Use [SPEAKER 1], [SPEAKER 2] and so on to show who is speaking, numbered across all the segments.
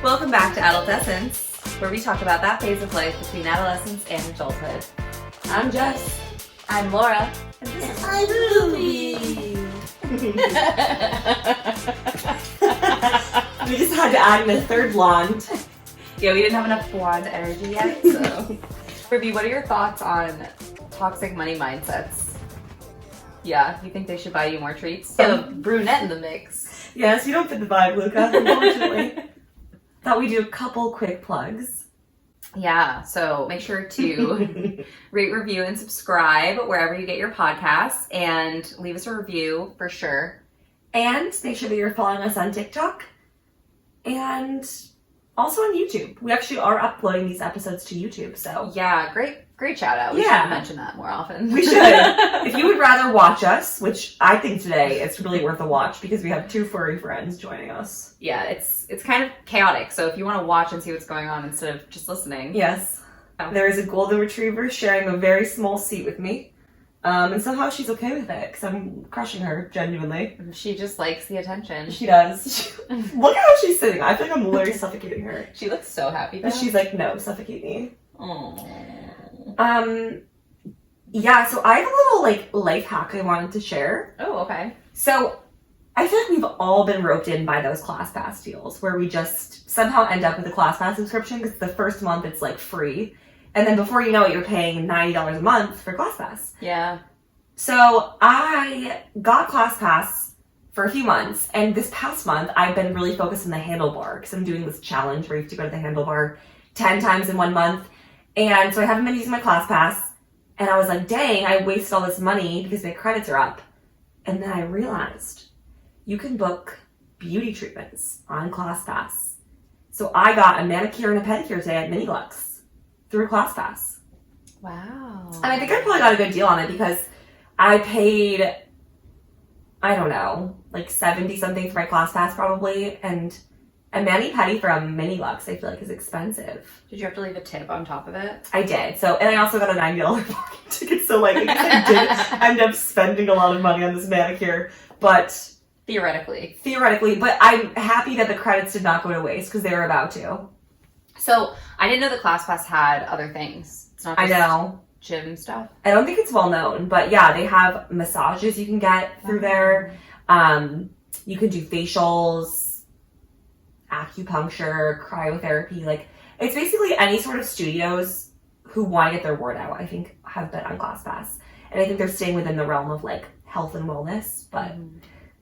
[SPEAKER 1] Welcome back to Adolescence, where we talk about that phase of life between adolescence and adulthood.
[SPEAKER 2] I'm Jess.
[SPEAKER 1] I'm Laura.
[SPEAKER 2] And this is Ruby. We just had to add in a third blonde.
[SPEAKER 1] Yeah, we didn't have enough blonde energy yet, so. Ruby, what are your thoughts on toxic money mindsets? Yeah, you think they should buy you more treats? A brunette in the mix.
[SPEAKER 2] Yes, you don't fit the vibe, Luca, unfortunately. Thought we'd do a couple quick plugs.
[SPEAKER 1] Yeah, so make sure to rate, review, and subscribe wherever you get your podcasts, and leave us a review for sure.
[SPEAKER 2] And make sure that you're following us on TikTok and also on YouTube. We actually are uploading these episodes to YouTube, so.
[SPEAKER 1] Yeah, great shout out. We should mention that more often.
[SPEAKER 2] We should. If you would rather watch us, which I think today it's really worth a watch because we have two furry friends joining us.
[SPEAKER 1] Yeah, it's kind of chaotic, so if you want to watch and see what's going on instead of just listening.
[SPEAKER 2] Yes. There is a golden retriever sharing a very small seat with me. And somehow she's okay with it because I'm crushing her, genuinely.
[SPEAKER 1] She just likes the attention.
[SPEAKER 2] She does. Look at how she's sitting. I feel like I'm literally suffocating her.
[SPEAKER 1] She looks so happy though.
[SPEAKER 2] And she's like, no, suffocate me.
[SPEAKER 1] Aww.
[SPEAKER 2] Yeah, so I have a little, life hack I wanted to share.
[SPEAKER 1] Oh, okay.
[SPEAKER 2] So, I feel like we've all been roped in by those ClassPass deals where we just somehow end up with a ClassPass subscription because the first month it's, free. And then before you know it, you're paying $90 a month for ClassPass.
[SPEAKER 1] Yeah.
[SPEAKER 2] So, I got ClassPass for a few months, and this past month, I've been really focused on the handlebar because I'm doing this challenge where you have to go to the handlebar 10 times in 1 month. And so I haven't been using my ClassPass, and I was like, dang, I wasted all this money because my credits are up. And then I realized you can book beauty treatments on ClassPass. So I got a manicure and a pedicure today at Minilux through ClassPass.
[SPEAKER 1] Wow.
[SPEAKER 2] And I think I probably got a good deal on it because I paid, I don't know, 70 something for my ClassPass probably, and a mani-pedi from Minilux I feel like is expensive.
[SPEAKER 1] Did you have to leave a tip on top of it?
[SPEAKER 2] I did. So, and I also got a $90 parking ticket, so I guess I did end up spending a lot of money on this manicure, but...
[SPEAKER 1] Theoretically,
[SPEAKER 2] but I'm happy that the credits did not go to waste because they were about to.
[SPEAKER 1] So, I didn't know that ClassPass had other things. It's not just
[SPEAKER 2] I know.
[SPEAKER 1] Gym stuff.
[SPEAKER 2] I don't think it's well known, but yeah, they have massages you can get through there. You can do facials, acupuncture, cryotherapy. It's basically any sort of studios who want to get their word out, I think, have been on ClassPass. And I think they're staying within the realm of health and wellness, but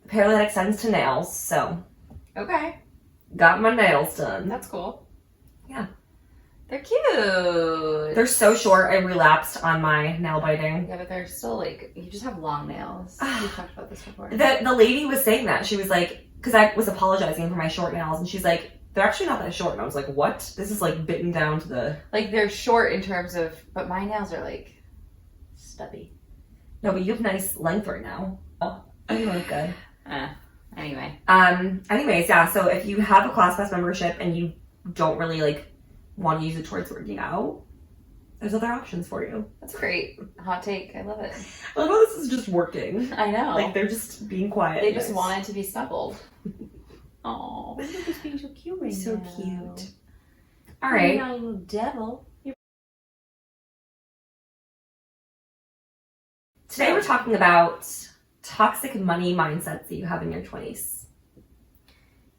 [SPEAKER 2] apparently that extends to nails, so.
[SPEAKER 1] Okay.
[SPEAKER 2] Got my nails done.
[SPEAKER 1] That's cool.
[SPEAKER 2] Yeah.
[SPEAKER 1] They're cute.
[SPEAKER 2] They're so short, I relapsed on my nail biting.
[SPEAKER 1] Yeah, but they're still you just have long nails. We've talked about this before.
[SPEAKER 2] The lady was saying that. She was like, because I was apologizing for my short nails, and she's like, they're actually not that short. And I was like, what? This is bitten down to the...
[SPEAKER 1] they're short in terms of, but my nails are stubby.
[SPEAKER 2] No, but you have nice length right now. Oh, you look good.
[SPEAKER 1] Anyway.
[SPEAKER 2] Anyways, yeah, so if you have a ClassPass membership and you don't really want to use it towards working out, there's other options for you.
[SPEAKER 1] That's great. Hot take. I love it.
[SPEAKER 2] I love how this is just working.
[SPEAKER 1] I know.
[SPEAKER 2] They're just being quiet.
[SPEAKER 1] They just wanted to be snuggled. Oh, they're just being so cute right
[SPEAKER 2] so
[SPEAKER 1] now.
[SPEAKER 2] So cute. All right.
[SPEAKER 1] You're not a little devil.
[SPEAKER 2] Today we're talking about toxic money mindsets that you have in your 20s.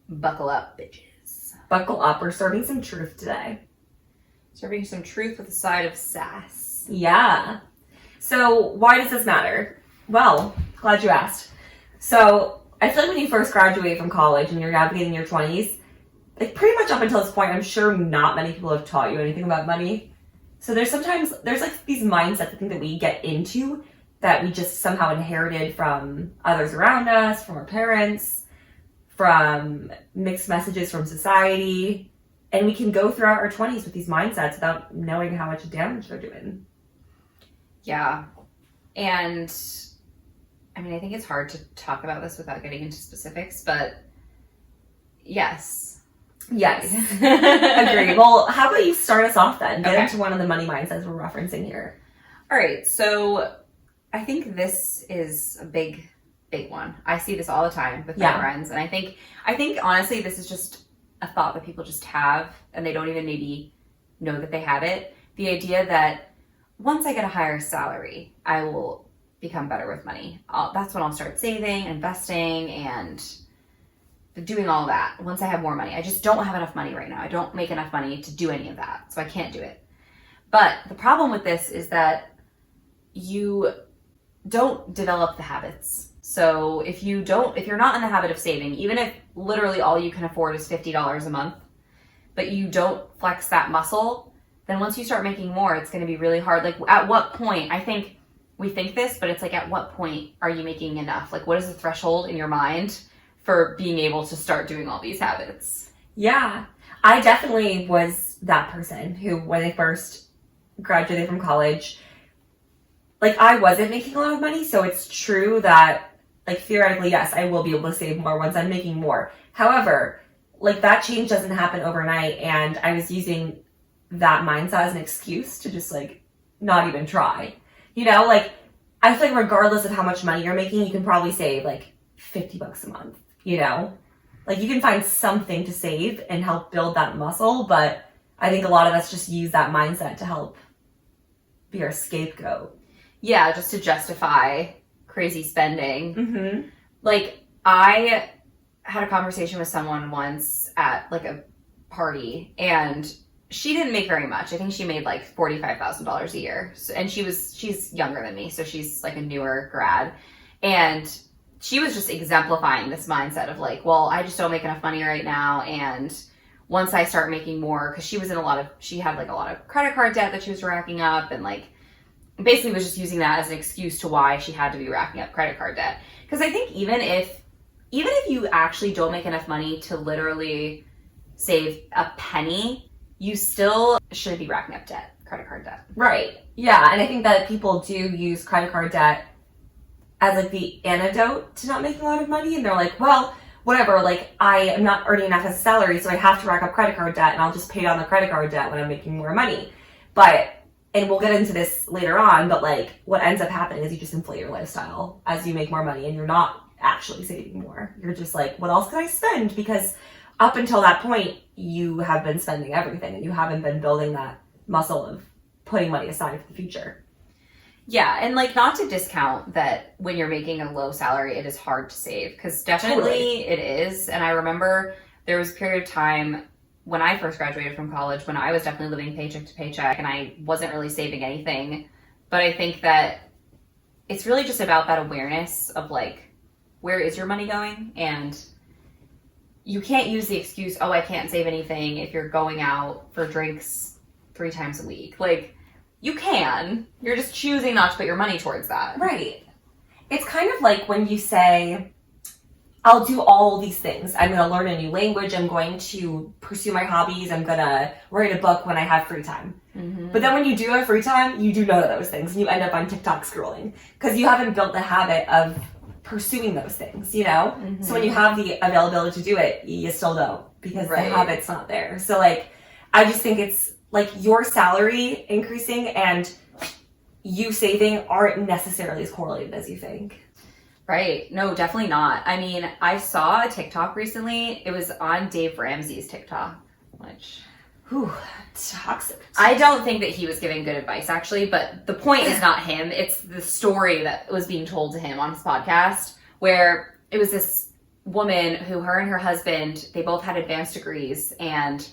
[SPEAKER 1] Buckle up, bitches.
[SPEAKER 2] Buckle up. We're serving some truth today.
[SPEAKER 1] Serving some truth with a side of sass.
[SPEAKER 2] Yeah. So why does this matter? Well, glad you asked. So I feel like when you first graduate from college and you're navigating your 20s, pretty much up until this point, I'm sure not many people have taught you anything about money. So there's these mindsets I think that we get into that we just somehow inherited from others around us, from our parents, from mixed messages from society. And we can go throughout our 20s with these mindsets without knowing how much damage they're doing.
[SPEAKER 1] Yeah. And I think it's hard to talk about this without getting into specifics, but yes.
[SPEAKER 2] Yes. Agreed. Well, how about you start us off then? Get
[SPEAKER 1] Okay.
[SPEAKER 2] into one of the money mindsets we're referencing here.
[SPEAKER 1] All right. So I think this is a big one. I see this all the time with my friends. And I think honestly, this is just a thought that people just have and they don't even maybe know that they have it. The idea that once I get a higher salary, I will become better with money. That's when I'll start saving, investing, and doing all that once I have more money. I just don't have enough money right now. I don't make enough money to do any of that, so I can't do it. But the problem with this is that you don't develop the habits. So if you're not in the habit of saving, even if literally all you can afford is $50 a month, but you don't flex that muscle, then once you start making more, it's going to be really hard. Like, at what point, I think we think this, but it's like, at what point are you making enough? Like, what is the threshold in your mind for being able to start doing all these habits?
[SPEAKER 2] Yeah, I definitely was that person who, when I first graduated from college, like, I wasn't making a lot of money, so it's true that, like, theoretically, yes, I will be able to save more once I'm making more. However, like, that change doesn't happen overnight, and I was using that mindset as an excuse to just, like, not even try. You know, like, I feel like regardless of how much money you're making, you can probably save, like, $50 a month, you know? Like, you can find something to save and help build that muscle, but I think a lot of us just use that mindset to help be our scapegoat.
[SPEAKER 1] Yeah, just to justify crazy spending.
[SPEAKER 2] Mm-hmm.
[SPEAKER 1] Like, I had a conversation with someone once at, like, a party, and she didn't make very much. I think she made, like, $45,000 a year. So, and she's younger than me, so she's, like, a newer grad. And she was just exemplifying this mindset of, like, well, I just don't make enough money right now, and once I start making more, because she had, like, a lot of credit card debt that she was racking up, and, like, basically was just using that as an excuse to why she had to be racking up credit card debt. Because I think even if you actually don't make enough money to literally save a penny, you still should be racking up credit card debt.
[SPEAKER 2] Right. Yeah, and I think that people do use credit card debt as, like, the antidote to not making a lot of money, and they're like, well, whatever, like, I am not earning enough as a salary, so I have to rack up credit card debt, and I'll just pay down the credit card debt when I'm making more money. But, and we'll get into this later on, but, like, what ends up happening is you just inflate your lifestyle as you make more money, and you're not actually saving more. You're just like, what else can I spend? Because up until that point, you have been spending everything, and you haven't been building that muscle of putting money aside for the future.
[SPEAKER 1] Yeah, and, like, not to discount that when you're making a low salary, it is hard to save, because definitely it is. And I remember there was a period of time when I first graduated from college when I was definitely living paycheck to paycheck, and I wasn't really saving anything. But I think that it's really just about that awareness of, like, where is your money going? And you can't use the excuse, oh, I can't save anything, if you're going out for drinks 3 times a week. Like, you can. You're just choosing not to put your money towards that.
[SPEAKER 2] Right. It's kind of like when you say, I'll do all these things. I'm going to learn a new language. I'm going to pursue my hobbies. I'm going to write a book when I have free time. Mm-hmm. But then when you do have free time, you do none of those things. And you end up on TikTok scrolling because you haven't built the habit of pursuing those things, you know? Mm-hmm. So when you have the availability to do it, you still don't because the habit's not there. So, like, I just think it's like your salary increasing and you saving aren't necessarily as correlated as you think.
[SPEAKER 1] Right. No, definitely not. I mean, I saw a TikTok recently. It was on Dave Ramsey's TikTok, which...
[SPEAKER 2] Whew, toxic.
[SPEAKER 1] I don't think that he was giving good advice, actually, but the point is not him. It's the story that was being told to him on his podcast, where it was this woman who, her and her husband, they both had advanced degrees, and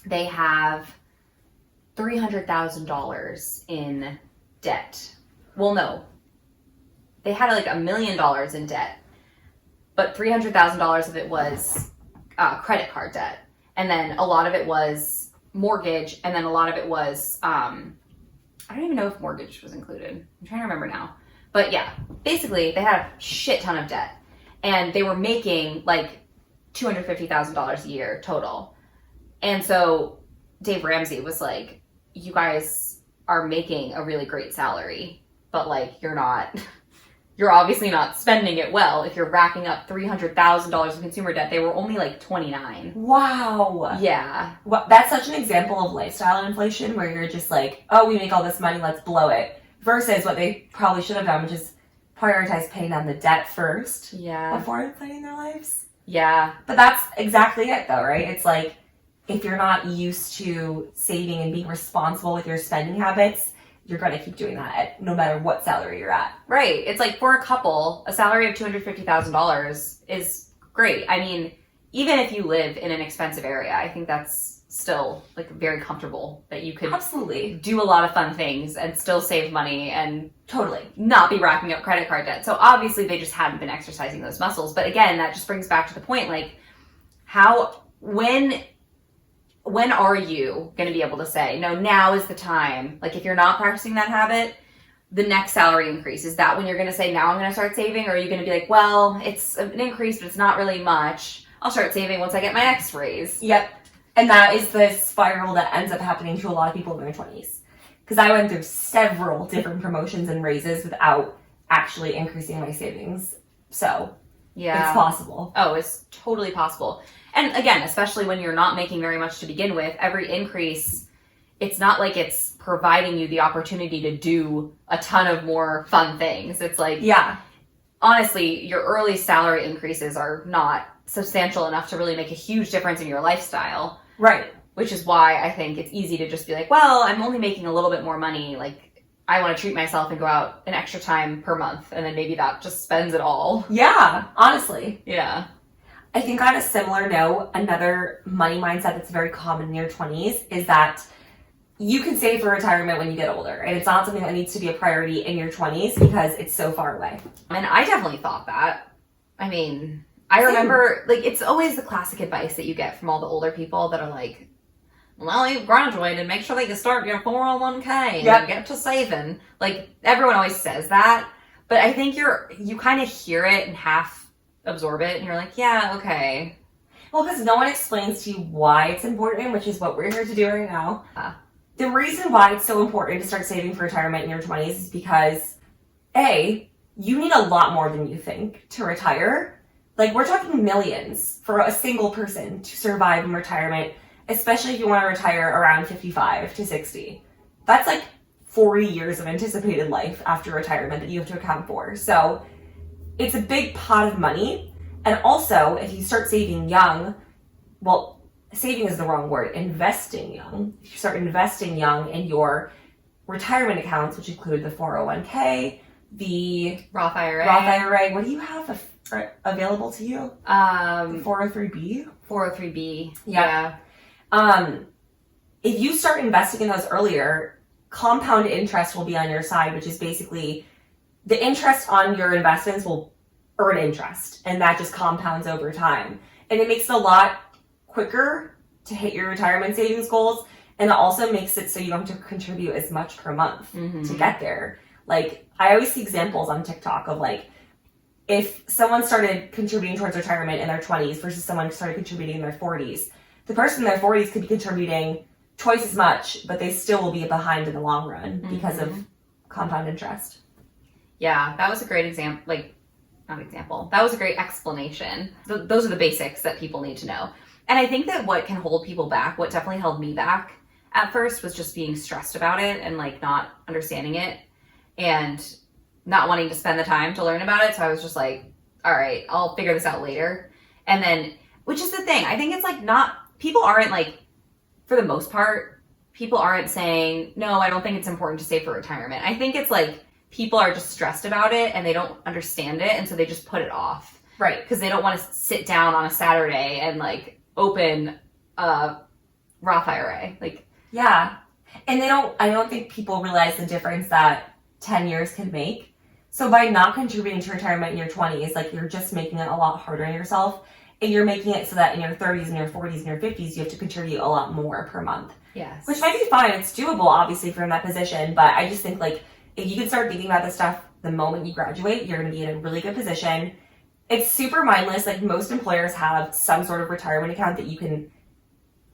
[SPEAKER 1] they have $300,000 in debt. Well, no. They had like $1 million in debt, but $300,000 of it was credit card debt. And then a lot of it was mortgage, and then a lot of it was, I don't even know if mortgage was included. I'm trying to remember now. But yeah, basically they had a shit ton of debt, and they were making like $250,000 a year total. And so Dave Ramsey was like, you guys are making a really great salary, but like you're obviously not spending it well if you're racking up $300,000 in consumer debt. They were only like 29.
[SPEAKER 2] Wow.
[SPEAKER 1] Yeah.
[SPEAKER 2] Well, that's such an example of lifestyle inflation where you're just like, oh, we make all this money, let's blow it. Versus what they probably should have done, which is prioritize paying down the debt first.
[SPEAKER 1] Yeah.
[SPEAKER 2] Before planning their lives.
[SPEAKER 1] Yeah.
[SPEAKER 2] But that's exactly it though, right? It's like, if you're not used to saving and being responsible with your spending habits, you're going to keep doing that no matter what salary you're at.
[SPEAKER 1] Right. It's like for a couple, a salary of $250,000 is great. I mean, even if you live in an expensive area, I think that's still like very comfortable that you could
[SPEAKER 2] Absolutely
[SPEAKER 1] do a lot of fun things and still save money and
[SPEAKER 2] totally
[SPEAKER 1] not be racking up credit card debt. So obviously they just hadn't been exercising those muscles. But again, that just brings back to the point, like when are you going to be able to say, no, now is the time? Like if you're not practicing that habit, the next salary increase, is that when you're going to say, now I'm going to start saving? Or are you going to be like, well, it's an increase, but it's not really much. I'll start saving once I get my next raise.
[SPEAKER 2] Yep. And that is the spiral that ends up happening to a lot of people in their 20s. Because I went through several different promotions and raises without actually increasing my savings. So
[SPEAKER 1] yeah,
[SPEAKER 2] it's possible.
[SPEAKER 1] Oh, it's totally possible. And again, especially when you're not making very much to begin with, every increase, it's not like it's providing you the opportunity to do a ton of more fun things. It's like,
[SPEAKER 2] yeah,
[SPEAKER 1] honestly, your early salary increases are not substantial enough to really make a huge difference in your lifestyle.
[SPEAKER 2] Right.
[SPEAKER 1] Which is why I think it's easy to just be like, well, I'm only making a little bit more money. Like, I want to treat myself and go out an extra time per month. And then maybe that just spends it all.
[SPEAKER 2] Yeah, honestly.
[SPEAKER 1] Yeah.
[SPEAKER 2] I think on a similar note, another money mindset that's very common in your 20s is that you can save for retirement when you get older. And it's not something that needs to be a priority in your 20s because it's so far away.
[SPEAKER 1] And I definitely thought that. I mean, I remember, like, it's always the classic advice that you get from all the older people that are like, well, you've graduated, make sure that you start your 401k and
[SPEAKER 2] yep.
[SPEAKER 1] get to saving. Like, everyone always says that. But I think you kind of hear it and half absorb it and you're like, yeah, okay.
[SPEAKER 2] Well, because no one explains to you why it's important, which is what we're here to do right now. The reason why it's so important to start saving for retirement in your 20s is because A, you need a lot more than you think to retire. Like, we're talking millions for a single person to survive in retirement, especially if you want to retire around 55 to 60. That's like 40 years of anticipated life after retirement that you have to account for. So it's a big pot of money. And also, if you start saving young, well, saving is the wrong word, investing young. If you start investing young in your retirement accounts, which include the 401k, the
[SPEAKER 1] Roth IRA.
[SPEAKER 2] What do you have available to you? 403b?
[SPEAKER 1] 403b.
[SPEAKER 2] Yeah. If you start investing in those earlier, compound interest will be on your side, which is basically the interest on your investments will earn interest, and that just compounds over time. And it makes it a lot quicker to hit your retirement savings goals, and it also makes it so you don't have to contribute as much per month to get there. Like, I always see examples on TikTok of like, if someone started contributing towards retirement in their 20s versus someone who started contributing in their 40s, the person in their 40s could be contributing twice as much, but they still will be behind in the long run because of compound interest.
[SPEAKER 1] Yeah, that was a great example. Like, not example. That was a great explanation. Those are the basics that people need to know. And I think that what can hold people back, what definitely held me back at first, was just being stressed about it and like not understanding it and not wanting to spend the time to learn about it. So I was just like, all right, I'll figure this out later. And then, which is the thing, I think it's like people aren't like, for the most part, people aren't saying, no, I don't think it's important to save for retirement. I think it's like, people are just stressed about it and they don't understand it. And so they just put it off.
[SPEAKER 2] Right.
[SPEAKER 1] Because they don't want to sit down on a Saturday and like open a Roth IRA. Like,
[SPEAKER 2] yeah. And I don't think people realize the difference that 10 years can make. So by not contributing to retirement in your 20s, like, you're just making it a lot harder on yourself. And you're making it so that in your 30s and your 40s and your 50s, you have to contribute a lot more per month.
[SPEAKER 1] yes.
[SPEAKER 2] Which might be fine. It's doable, obviously, if you're in that position. But I just think, like, if you can start thinking about this stuff the moment you graduate, you're going to be in a really good position. It's super mindless. Like, most employers have some sort of retirement account that you can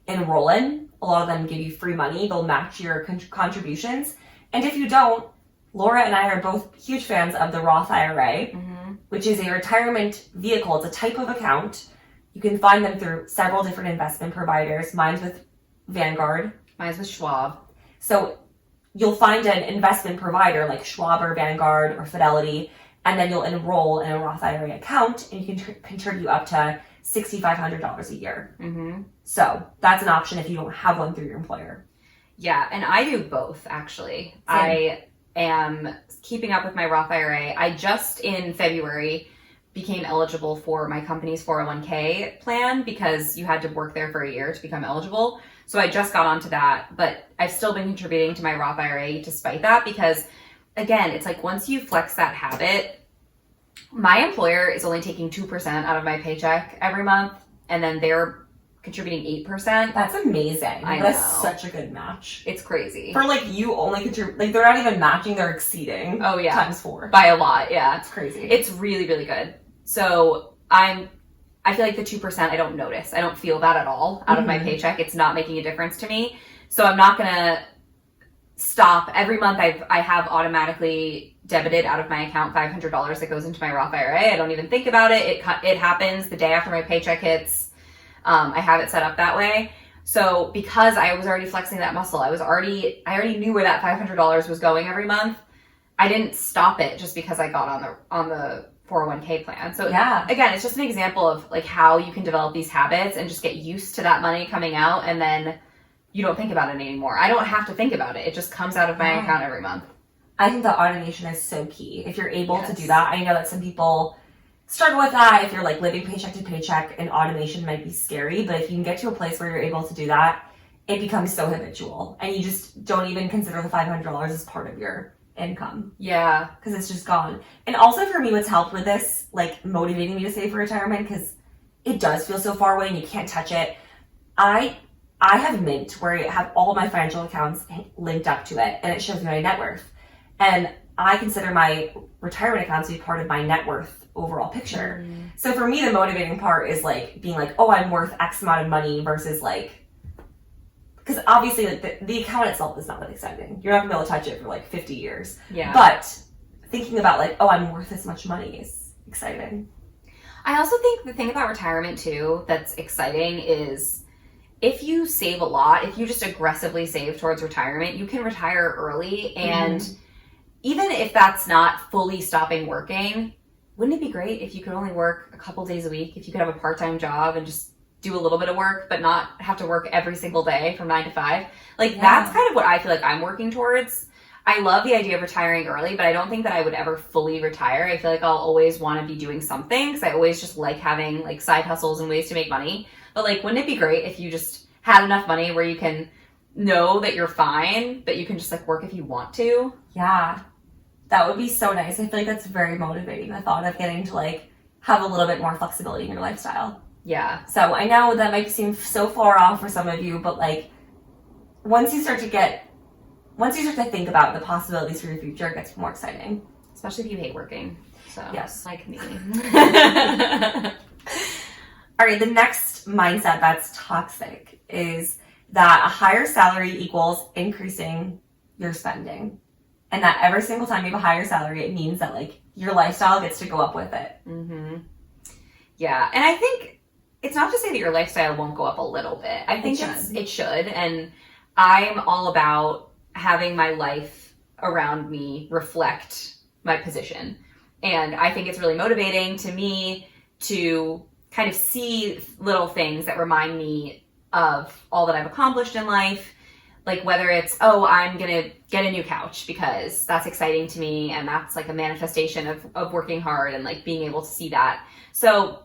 [SPEAKER 2] enroll in. A lot of them give you free money. They'll match your contributions. And if you don't, Laura and I are both huge fans of the Roth IRA, which is a retirement vehicle. It's a type of account. You can find them through several different investment providers. Mine's with Vanguard.
[SPEAKER 1] Mine's with Schwab.
[SPEAKER 2] So you'll find an investment provider like Schwab or Vanguard or Fidelity, and then you'll enroll in a Roth IRA account, and you can contribute up to $6,500 a year.
[SPEAKER 1] Mm-hmm.
[SPEAKER 2] So that's an option if you don't have one through your employer.
[SPEAKER 1] Yeah, and I do both, actually.
[SPEAKER 2] Same.
[SPEAKER 1] I am keeping up with my Roth IRA. I just in February became eligible for my company's 401k plan because you had to work there for a year to become eligible. So I just got onto that, but I've still been contributing to my Roth IRA despite that because, again, it's like once you flex that habit, my employer is only taking 2% out of my paycheck every month, and then they're contributing 8%.
[SPEAKER 2] That's amazing.
[SPEAKER 1] I
[SPEAKER 2] That's
[SPEAKER 1] know.
[SPEAKER 2] such a good match.
[SPEAKER 1] It's crazy.
[SPEAKER 2] For like you only contribute, like they're not even matching, they're exceeding.
[SPEAKER 1] Oh yeah.
[SPEAKER 2] Times 4.
[SPEAKER 1] By a lot, yeah.
[SPEAKER 2] That's crazy.
[SPEAKER 1] It's really, really good. So I feel like the 2% I don't notice. I don't feel that at all out of my paycheck. It's not making a difference to me. So I'm not gonna stop. Every month I have automatically debited out of my account $500 that goes into my Roth IRA. I don't even think about it. It happens the day after my paycheck hits. I have it set up that way. So because I was already flexing that muscle, I already knew where that $500 was going every month. I didn't stop it just because I got on the 401k plan. So
[SPEAKER 2] yeah,
[SPEAKER 1] again, it's just an example of like how you can develop these habits and just get used to that money coming out, and then you don't think about it anymore. I don't have to think about it. It just comes out of my account every month.
[SPEAKER 2] I think that automation is so key. If you're able to do that, I know that some people struggle with that. If you're like living paycheck to paycheck, and automation might be scary, but if you can get to a place where you're able to do that, it becomes so habitual, and you just don't even consider the $500 as part of your income.
[SPEAKER 1] Yeah.
[SPEAKER 2] Because it's just gone. And also for me, what's helped with this, like motivating me to save for retirement, because it does feel so far away and you can't touch it. I have Mint, where I have all of my financial accounts linked up to it, and it shows me my net worth. And I consider my retirement accounts to be part of my net worth overall picture. So for me, the motivating part is like being like, oh, I'm worth X amount of money versus like, because obviously like the account itself is not that exciting. You're not gonna be able to touch it for like 50 years.
[SPEAKER 1] Yeah.
[SPEAKER 2] But thinking about like, oh, I'm worth this much money is exciting.
[SPEAKER 1] I also think the thing about retirement too that's exciting is if you save a lot, if you just aggressively save towards retirement, you can retire early. And even if that's not fully stopping working, wouldn't it be great if you could only work a couple days a week, if you could have a part-time job and just do a little bit of work, but not have to work every single day from 9 to 5? Like that's kind of what I feel like I'm working towards. I love the idea of retiring early, but I don't think that I would ever fully retire. I feel like I'll always want to be doing something because I always just like having like side hustles and ways to make money. But like, wouldn't it be great if you just had enough money where you can know that you're fine, but you can just like work if you want to?
[SPEAKER 2] Yeah, that would be so nice. I feel like that's very motivating, the thought of getting to like have a little bit more flexibility in your lifestyle.
[SPEAKER 1] Yeah.
[SPEAKER 2] So I know that might seem so far off for some of you, but like once you start to think about the possibilities for your future, it gets more exciting.
[SPEAKER 1] Especially if you hate working. So
[SPEAKER 2] yes,
[SPEAKER 1] like me.
[SPEAKER 2] All right, the next mindset that's toxic is that a higher salary equals increasing your spending. And that every single time you have a higher salary, it means that like your lifestyle gets to go up with it.
[SPEAKER 1] Yeah, and I think it's not to say that your lifestyle won't go up a little bit. I think it should. And I'm all about having my life around me reflect my position. And I think it's really motivating to me to kind of see little things that remind me of all that I've accomplished in life. Like whether it's, oh, I'm going to get a new couch because that's exciting to me. And that's like a manifestation of working hard and like being able to see that. So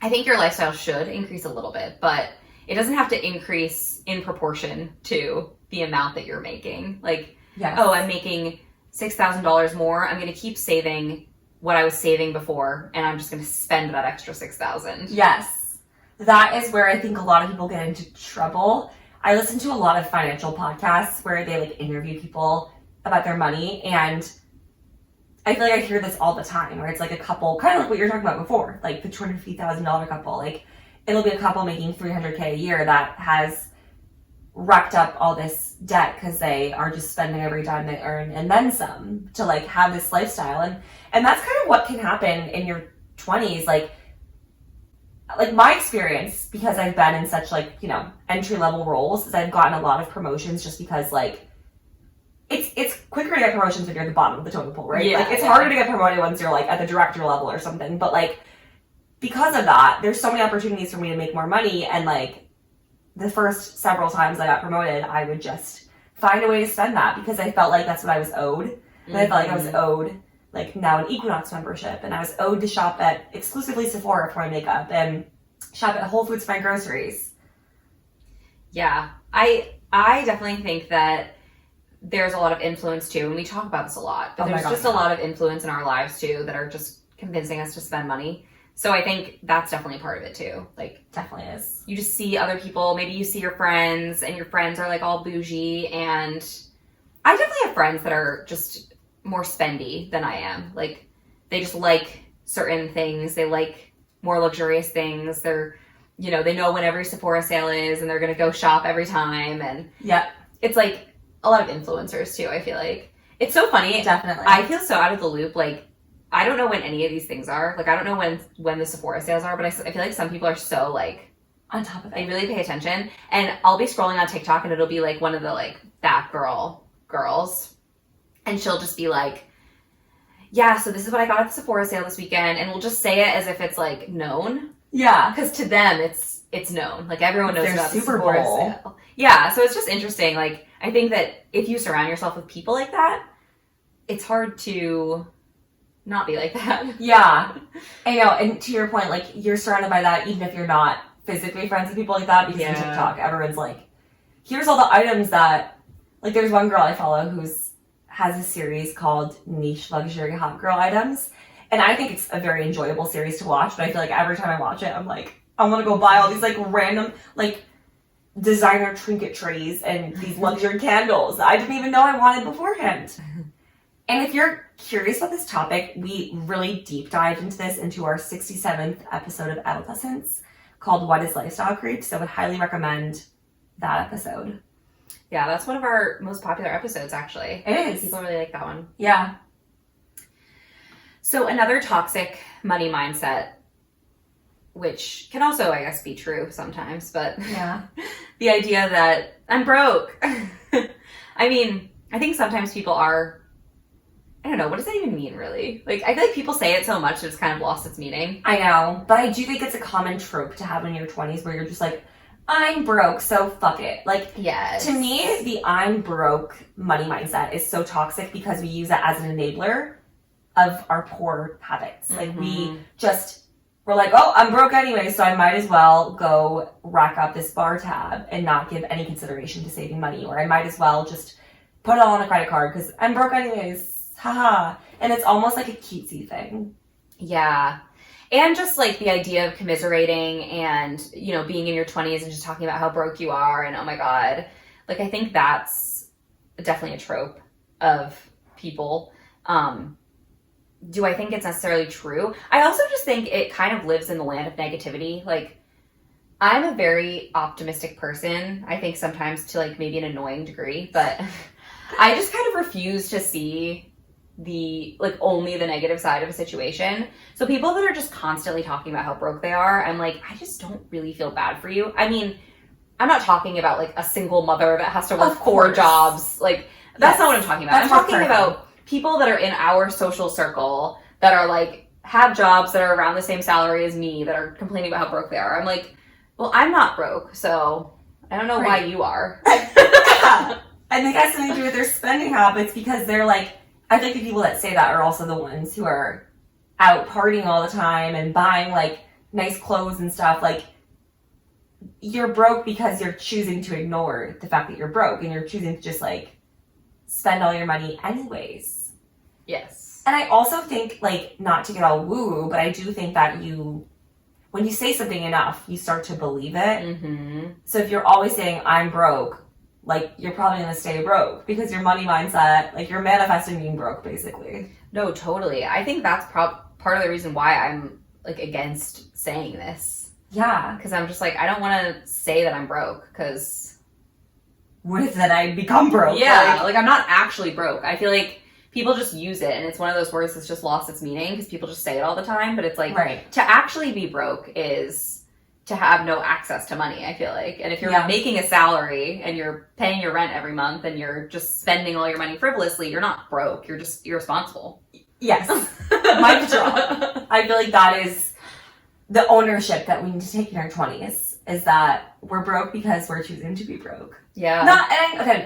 [SPEAKER 1] I think your lifestyle should increase a little bit, but it doesn't have to increase in proportion to the amount that you're making. Like, oh, I'm making $6,000 more. I'm going to keep saving what I was saving before, and I'm just going to spend that extra $6,000.
[SPEAKER 2] Yes. That is where I think a lot of people get into trouble. I listen to a lot of financial podcasts where they like interview people about their money, and I feel like I hear this all the time, where it's like a couple, kind of like what you were talking about before, like the $250,000 couple. Like it'll be a couple making $300K a year that has racked up all this debt because they are just spending every dime they earn and then some to like have this lifestyle. And that's kind of what can happen in your 20s. Like my experience, because I've been in such like, you know, entry level roles, is I've gotten a lot of promotions just because like it's quicker to get promotions when you're at the bottom of the totem pole, right?
[SPEAKER 1] Yeah,
[SPEAKER 2] like it's harder to get promoted once you're like at the director level or something. But like because of that, there's so many opportunities for me to make more money. And like the first several times I got promoted, I would just find a way to spend that because I felt like that's what I was owed. And I felt like I was owed like now an Equinox membership, and I was owed to shop at exclusively Sephora for my makeup and shop at Whole Foods for my groceries.
[SPEAKER 1] Yeah, I definitely think that there's a lot of influence too, and we talk about this a lot, but there's just a lot of influence in our lives too that are just convincing us to spend money. So I think that's definitely part of it too. Like,
[SPEAKER 2] definitely is.
[SPEAKER 1] You just see other people, maybe you see your friends, and your friends are like all bougie, and I definitely have friends that are just more spendy than I am. Like, they just like certain things. They like more luxurious things. They're, you know, they know when every Sephora sale is, and they're going to go shop every time. And it's like a lot of influencers too, I feel like. It's so funny.
[SPEAKER 2] Definitely.
[SPEAKER 1] I feel so out of the loop. Like, I don't know when any of these things are. Like, I don't know when the Sephora sales are, but I feel like some people are so, like,
[SPEAKER 2] on top of it.
[SPEAKER 1] They really pay attention. And I'll be scrolling on TikTok, and it'll be, like, one of the, like, that girls. And she'll just be like, yeah, so this is what I got at the Sephora sale this weekend. And we'll just say it as if it's, like, known.
[SPEAKER 2] Yeah.
[SPEAKER 1] Because to them, it's known. Like, everyone knows about the
[SPEAKER 2] Super
[SPEAKER 1] Sephora
[SPEAKER 2] Bowl
[SPEAKER 1] sale. Yeah, so it's just interesting. Like, I think that if you surround yourself with people like that, it's hard to not be like that.
[SPEAKER 2] Yeah. I know. And to your point, like, you're surrounded by that even if you're not physically friends with people like that, because in TikTok, everyone's like, here's all the items that, like, there's one girl I follow has a series called Niche Luxury Hot Girl Items. And I think it's a very enjoyable series to watch, but I feel like every time I watch it, I'm like, I want to go buy all these, like, random, like, designer trinket trays and these luxury candles that I didn't even know I wanted beforehand. And if you're curious about this topic, we really deep dived into this into our 67th episode of Adolescence called What is Lifestyle Creep? So I would highly recommend that episode.
[SPEAKER 1] Yeah, that's one of our most popular episodes, actually.
[SPEAKER 2] It is.
[SPEAKER 1] People really like that one.
[SPEAKER 2] Yeah.
[SPEAKER 1] So another toxic money mindset, which can also, I guess, be true sometimes, but
[SPEAKER 2] yeah,
[SPEAKER 1] the idea that I'm broke. I mean, I think sometimes people are, I don't know, what does that even mean, really? Like, I feel like people say it so much that it's kind of lost its meaning.
[SPEAKER 2] I know, but I do think it's a common trope to have in your 20s where you're just like, I'm broke, so fuck it. Like,
[SPEAKER 1] yes.
[SPEAKER 2] To me, the I'm broke money mindset is so toxic because we use it as an enabler of our poor habits. Like, we're like, oh, I'm broke anyway, so I might as well go rack up this bar tab and not give any consideration to saving money. Or I might as well just put it all on a credit card because I'm broke anyways. Haha. And it's almost like a cutesy thing.
[SPEAKER 1] Yeah. And just like the idea of commiserating and, you know, being in your 20s and just talking about how broke you are and oh my God. Like, I think that's definitely a trope of people. Do I think it's necessarily true? I also just think it kind of lives in the land of negativity. Like, I'm a very optimistic person. I think sometimes to like maybe an annoying degree, but I just kind of refuse to see the like only the negative side of a situation. So people that are just constantly talking about how broke they are, I'm like, I just don't really feel bad for you. I mean, I'm not talking about like a single mother that has to work 4 jobs. Like, that's not what I'm talking about. I'm talking about people that are in our social circle that are like have jobs that are around the same salary as me that are complaining about how broke they are. I'm like, well, I'm not broke, so I don't know why you are.
[SPEAKER 2] I think it has something to do with their spending habits because they're like, I think the people that say that are also the ones who are out partying all the time and buying like nice clothes and stuff. Like, you're broke because you're choosing to ignore the fact that you're broke and you're choosing to just like spend all your money anyways.
[SPEAKER 1] Yes.
[SPEAKER 2] And I also think, like, not to get all woo-woo, but I do think that when you say something enough, you start to believe it.
[SPEAKER 1] Mm-hmm. So
[SPEAKER 2] if you're always saying I'm broke, like, you're probably going to stay broke because your money mindset, like, you're manifesting being broke, basically.
[SPEAKER 1] No, totally. I think that's part of the reason why I'm, like, against saying this.
[SPEAKER 2] Yeah.
[SPEAKER 1] Because I'm just like, I don't want to say that I'm broke, because
[SPEAKER 2] what if then I become broke?
[SPEAKER 1] Yeah, like, I'm not actually broke. I feel like people just use it, and it's one of those words that's just lost its meaning, because people just say it all the time, but it's like, to actually be broke is to have no access to money, I feel like. And if you're making a salary and you're paying your rent every month and you're just spending all your money frivolously, you're not broke. You're just irresponsible.
[SPEAKER 2] Yes. Mic drop. I feel like that is the ownership that we need to take in our 20s is that we're broke because we're choosing to be broke.
[SPEAKER 1] Yeah.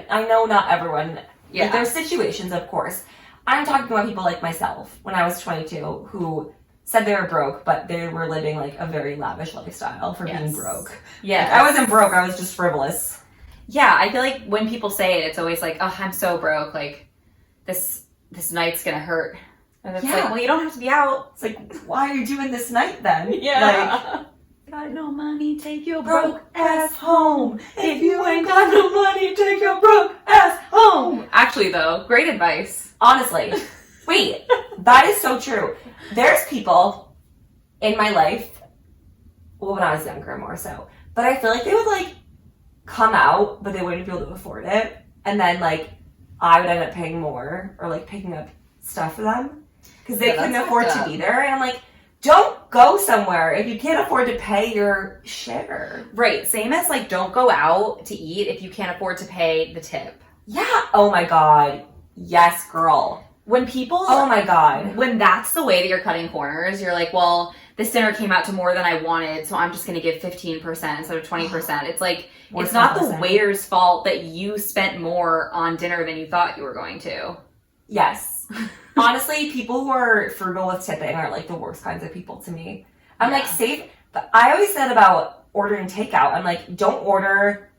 [SPEAKER 2] I know not everyone.
[SPEAKER 1] Yeah.
[SPEAKER 2] Like, there's situations, of course. I'm talking about people like myself when I was 22 who said they were broke, but they were living like a very lavish lifestyle for being broke.
[SPEAKER 1] Yeah.
[SPEAKER 2] Like, I wasn't broke, I was just frivolous.
[SPEAKER 1] Yeah, I feel like when people say it, it's always like, oh, I'm so broke, like, this night's gonna hurt. And it's like, well, you don't have to be out.
[SPEAKER 2] It's like, why are you doing this night then?
[SPEAKER 1] Yeah. Like, got no money, take your broke ass
[SPEAKER 2] home. If you ain't got no money, take your broke ass home.
[SPEAKER 1] Actually, though, great advice.
[SPEAKER 2] Honestly. Wait, that is so true. There's people in my life, well, when I was younger more so, but I feel like they would, like, come out, but they wouldn't be able to afford it. And then, like, I would end up paying more or, like, picking up stuff for them. Because they couldn't afford to be there. And I'm like, don't go somewhere if you can't afford to pay your share.
[SPEAKER 1] Right. Same as, like, don't go out to eat if you can't afford to pay the tip.
[SPEAKER 2] Yeah. Oh, my God. Yes, girl.
[SPEAKER 1] When people...
[SPEAKER 2] Oh, my God.
[SPEAKER 1] When that's the way that you're cutting corners, you're like, well, this dinner came out to more than I wanted, so I'm just going to give 15% instead of 20%. It's like, it's not the waiter's fault that you spent more on dinner than you thought you were going to.
[SPEAKER 2] Yes. Honestly, people who are frugal with tipping are like the worst kinds of people to me. I'm like, save. But I always said about ordering takeout, I'm like, don't order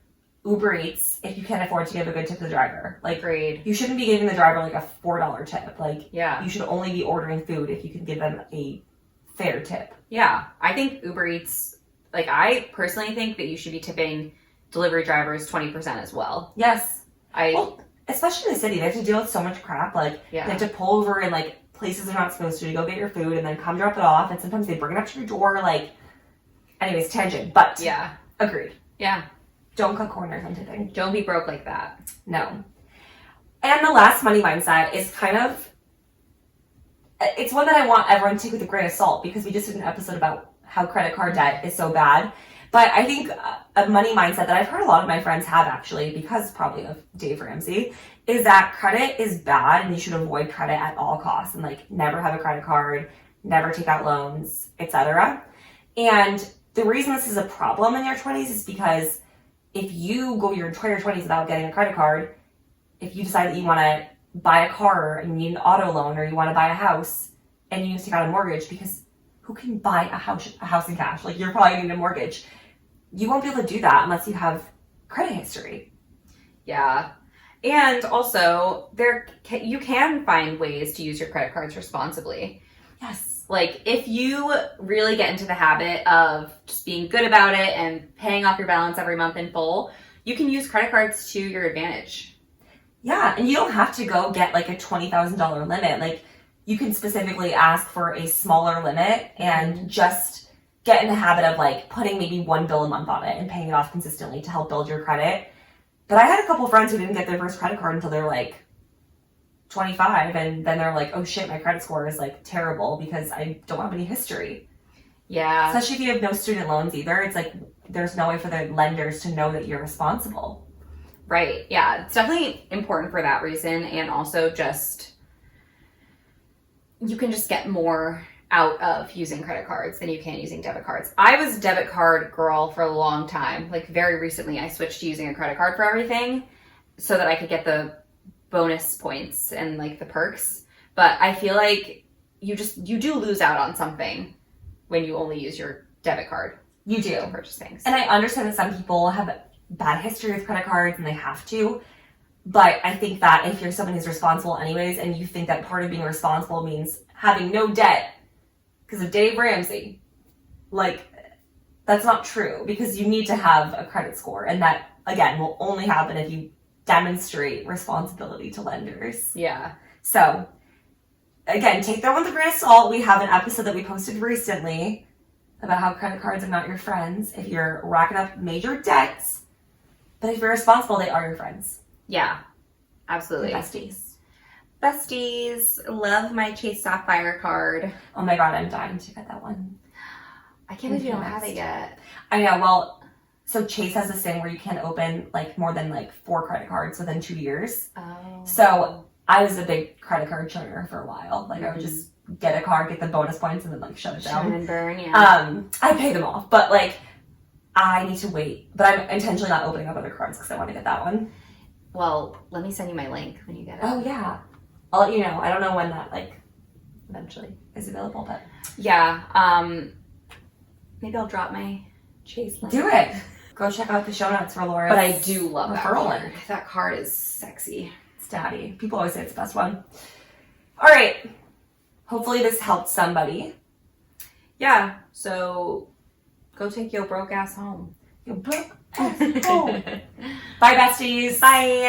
[SPEAKER 2] Uber Eats if you can't afford to give a good tip to the driver. Like,
[SPEAKER 1] agreed.
[SPEAKER 2] You shouldn't be giving the driver like a $4 tip. Like,
[SPEAKER 1] yeah,
[SPEAKER 2] you should only be ordering food if you can give them a fair tip.
[SPEAKER 1] Yeah, I think Uber Eats, like, I personally think that you should be tipping delivery drivers 20% as well.
[SPEAKER 2] Yes. Well, especially in the city, they have to deal with so much crap. Like, they have to pull over in, like, places they're not supposed to go get your food and then come drop it off. And sometimes they bring it up to your door. Like, anyways, tangent. But,
[SPEAKER 1] yeah,
[SPEAKER 2] agreed.
[SPEAKER 1] Yeah.
[SPEAKER 2] Don't cut corners on tipping.
[SPEAKER 1] Don't be broke like that.
[SPEAKER 2] No. And the last money mindset is kind of, it's one that I want everyone to take with a grain of salt because we just did an episode about how credit card debt is so bad. But I think a money mindset that I've heard a lot of my friends have actually, because probably of Dave Ramsey, is that credit is bad and you should avoid credit at all costs and like never have a credit card, never take out loans, etc. And the reason this is a problem in your 20s is because if you go your entire 20s without getting a credit card, if you decide that you want to buy a car and you need an auto loan or you want to buy a house and you need to take out a mortgage, because who can buy a house in cash? Like, you're probably going to need a mortgage. You won't be able to do that unless you have credit history.
[SPEAKER 1] Yeah. And also, you can find ways to use your credit cards responsibly.
[SPEAKER 2] Yes.
[SPEAKER 1] Like, if you really get into the habit of just being good about it and paying off your balance every month in full, you can use credit cards to your advantage.
[SPEAKER 2] Yeah, and you don't have to go get like a $20,000 limit. Like, you can specifically ask for a smaller limit and just get in the habit of like putting maybe one bill a month on it and paying it off consistently to help build your credit. But I had a couple friends who didn't get their first credit card until they're like 25, and then they're like, oh shit, my credit score is like terrible because I don't have any history.
[SPEAKER 1] Yeah.
[SPEAKER 2] Especially if you have no student loans either. It's like there's no way for the lenders to know that you're responsible.
[SPEAKER 1] Right. Yeah. It's definitely important for that reason. And also just, you can just get more out of using credit cards than you can using debit cards. I was a debit card girl for a long time. Like, very recently I switched to using a credit card for everything so that I could get the bonus points and like the perks. But I feel like you do lose out on something when you only use your debit card.
[SPEAKER 2] You do.
[SPEAKER 1] To purchase things.
[SPEAKER 2] And I understand that some people have bad history with credit cards and they have to. But I think that if you're someone who's responsible anyways, and you think that part of being responsible means having no debt because of Dave Ramsey, like, that's not true, because you need to have a credit score. And that, again, will only happen if you demonstrate responsibility to lenders.
[SPEAKER 1] Yeah.
[SPEAKER 2] So, again, take that with a grain of salt. We have an episode that we posted recently about how credit cards are not your friends if you're racking up major debts. But if you're responsible, they are your friends.
[SPEAKER 1] Yeah, absolutely.
[SPEAKER 2] Your besties.
[SPEAKER 1] Besties. Love my Chase Sapphire card.
[SPEAKER 2] Oh my god, I'm dying to get that one.
[SPEAKER 1] I can't believe you don't have it yet.
[SPEAKER 2] I know, well, so Chase has this thing where you can't open like more than like 4 credit cards within 2 years.
[SPEAKER 1] Oh.
[SPEAKER 2] So I was a big credit card churner for a while. Like, I would just get a card, get the bonus points, and then like shut it down.
[SPEAKER 1] Shut and burn, yeah.
[SPEAKER 2] I pay them off, but like I need to wait. But I'm intentionally not opening up other cards because I want to get that one.
[SPEAKER 1] Well, let me send you my link when you get it.
[SPEAKER 2] Oh yeah, I'll let you know. I don't know when that like eventually is available, but
[SPEAKER 1] yeah. Maybe I'll drop my Chase link.
[SPEAKER 2] do it. Go check out the show notes for Laura's.
[SPEAKER 1] But I do love that
[SPEAKER 2] referral
[SPEAKER 1] card.
[SPEAKER 2] link.
[SPEAKER 1] That card is sexy.
[SPEAKER 2] It's daddy. People always say it's the best one. All right. Hopefully this helped somebody.
[SPEAKER 1] Yeah. So go take your broke ass home.
[SPEAKER 2] Your broke ass home. Bye, besties.
[SPEAKER 1] Bye.